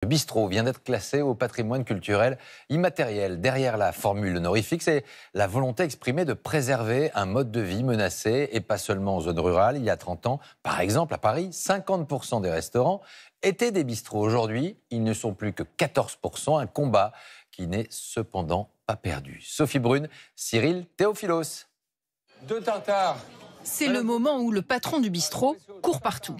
Le bistrot vient d'être classé au patrimoine culturel immatériel. Derrière la formule honorifique, c'est la volonté exprimée de préserver un mode de vie menacé, et pas seulement en zone rurale. Il y a 30 ans, par exemple, à Paris, 50% des restaurants étaient des bistrots. Aujourd'hui, ils ne sont plus que 14%, un combat qui n'est cependant pas perdu. Sophie Brune, Cyril Théophilos. 2 tartares. C'est le moment où le patron du bistrot court partout.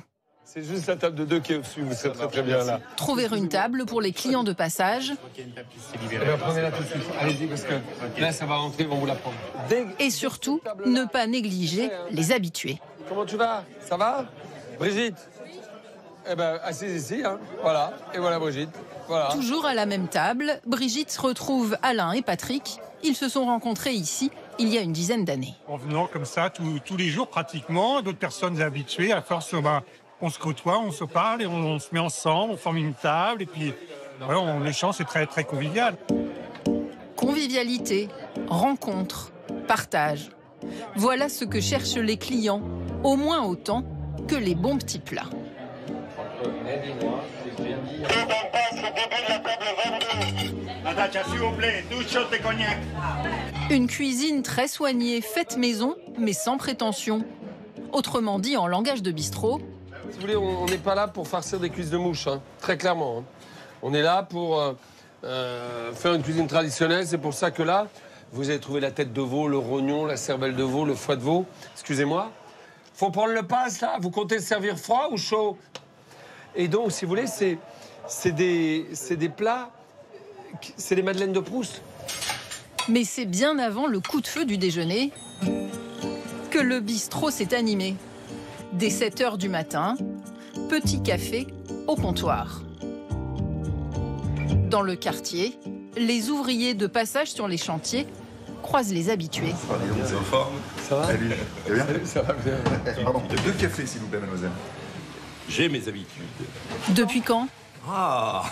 C'est juste la table de 2 qui est au-dessus, vous serez très très bien là. Trouver une table pour les clients de passage. Eh bien, prenez-la tout de suite, allez-y, parce que là ça va rentrer, ils vont vous la prendre. Et surtout, ne pas négliger les habitués. Comment tu vas? Ça va? Brigitte? Eh bien, assise ici, hein. Voilà, et voilà Brigitte. Voilà. Toujours à la même table, Brigitte retrouve Alain et Patrick. Ils se sont rencontrés ici il y a une dizaine d'années. En venant comme ça tous les jours pratiquement, d'autres personnes habituées, à force, on se côtoie, on se parle et on se met ensemble, on forme une table et puis voilà, on échange, c'est très très convivial. Convivialité, rencontre, partage. Voilà ce que cherchent les clients, au moins autant que les bons petits plats. Une cuisine très soignée, faite maison, mais sans prétention. Autrement dit, en langage de bistrot, Si vous voulez, on n'est pas là pour farcir des cuisses de mouche, hein, très clairement. Hein. On est là pour faire une cuisine traditionnelle. C'est pour ça que là, vous avez trouvé la tête de veau, le rognon, la cervelle de veau, le foie de veau. Excusez-moi. Faut prendre le passe, là. Vous comptez le servir froid ou chaud? Et donc, si vous voulez, c'est des plats, c'est des madeleines de Proust. mais c'est bien avant le coup de feu du déjeuner que le bistrot s'est animé. Dès 7 h du matin, petit café au comptoir. Dans le quartier, les ouvriers de passage sur les chantiers croisent les habitués. C'est en forme. Ça va? Salut. Ça va bien? Salut, ça va bien. Pardon, 2 cafés s'il vous plaît, mademoiselle. J'ai mes habitudes. Depuis quand? Ah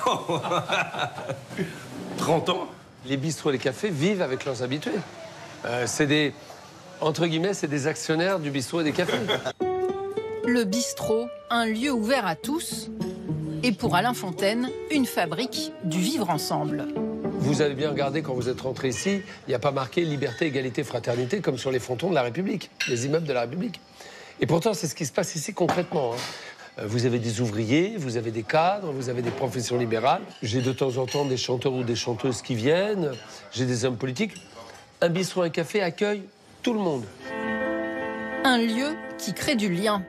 30 ans. Les bistrots et les cafés vivent avec leurs habitués. C'est des, entre guillemets, c'est des actionnaires du bistrot et des cafés. Le bistrot, un lieu ouvert à tous. Et pour Alain Fontaine, une fabrique du vivre ensemble. Vous avez bien regardé quand vous êtes rentré ici, il n'y a pas marqué liberté, égalité, fraternité comme sur les frontons de la République, les immeubles de la République. Et pourtant, c'est ce qui se passe ici concrètement. Hein. Vous avez des ouvriers, vous avez des cadres, vous avez des professions libérales. J'ai de temps en temps des chanteurs ou des chanteuses qui viennent. J'ai des hommes politiques. Un bistrot, un café accueille tout le monde. Un lieu qui crée du lien.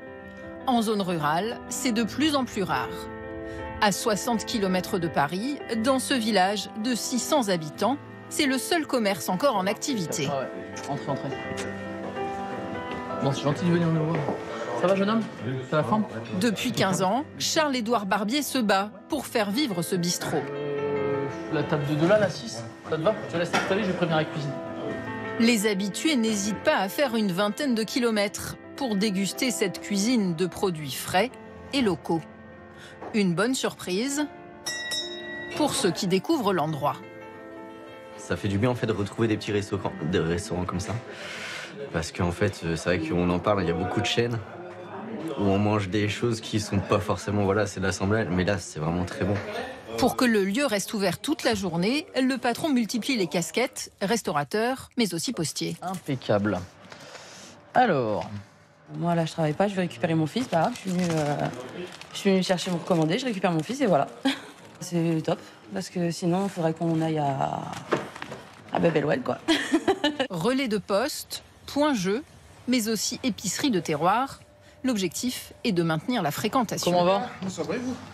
En zone rurale, c'est de plus en plus rare. À 60 km de Paris, dans ce village de 600 habitants, c'est le seul commerce encore en activité. Ah ouais, entrez. Bon, c'est gentil de venir nous voir. Ça va, jeune homme? C'est la forme? Depuis 15 ans, Charles-Édouard Barbier se bat pour faire vivre ce bistrot. La table de là, la 6, ça te va? Je te laisse t'installer, je vais prévenir la cuisine. Les habitués n'hésitent pas à faire une vingtaine de kilomètres pour déguster cette cuisine de produits frais et locaux. Une bonne surprise pour ceux qui découvrent l'endroit. Ça fait du bien en fait de retrouver des petits restaurants comme ça. Parce qu'en fait, c'est vrai qu'on en parle, il y a beaucoup de chaînes où on mange des choses qui sont pas forcément, voilà, c'est de l'assemblage, mais là, c'est vraiment très bon. Pour que le lieu reste ouvert toute la journée, le patron multiplie les casquettes, restaurateur, mais aussi postier. Impeccable. Alors, moi là je travaille pas, je vais récupérer mon fils, bah, je suis venue chercher mon recommandé, je récupère mon fils et voilà. C'est top, parce que sinon il faudrait qu'on aille à Babelwed quoi. Relais de poste, point jeu, mais aussi épicerie de terroir. L'objectif est de maintenir la fréquentation. comment va?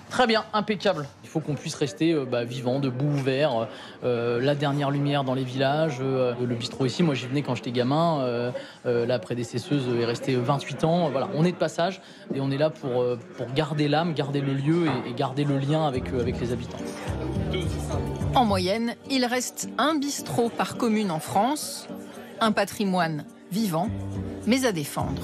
Très bien, impeccable. Il faut qu'on puisse rester vivant, debout, ouvert. La dernière lumière dans les villages. Le bistrot ici, moi j'y venais quand j'étais gamin. La prédécesseuse est restée 28 ans. Voilà, on est de passage et on est là pour garder l'âme, garder le lieu et garder le lien avec les habitants. En moyenne, il reste un bistrot par commune en France. Un patrimoine vivant, mais à défendre.